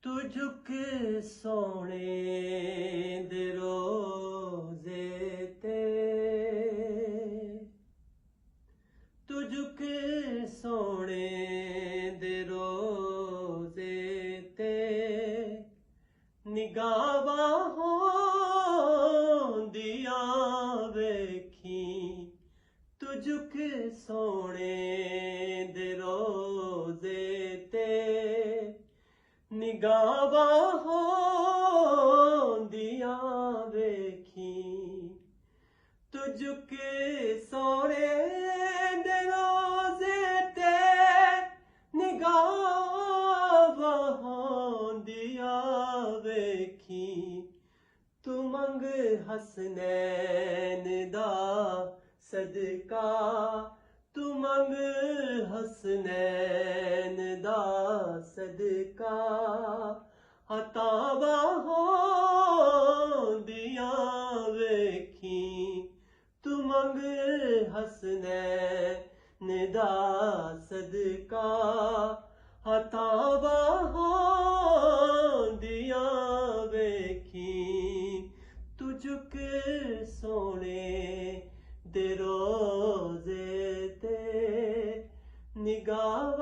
तू झुक सोने दे रोज़े ते, तू झुक सोने दे रोज़े ते, निगाह होंदिया वेखी। तू झुक सोने दे रोज़े ते, निगाह होंदिया वेखी। तू झुक सोने दे रोज़े ते, निगाह होंदिया वेखी। तू मंग हसनैन दा सदका, तू मंग हसनैन दा सदका। अतावा होंदिया वेखी। तू मंग हसनैन दा सदका। अतावा होंदिया वेखी। तू झुक सोने दे रोज़े ते, निगाह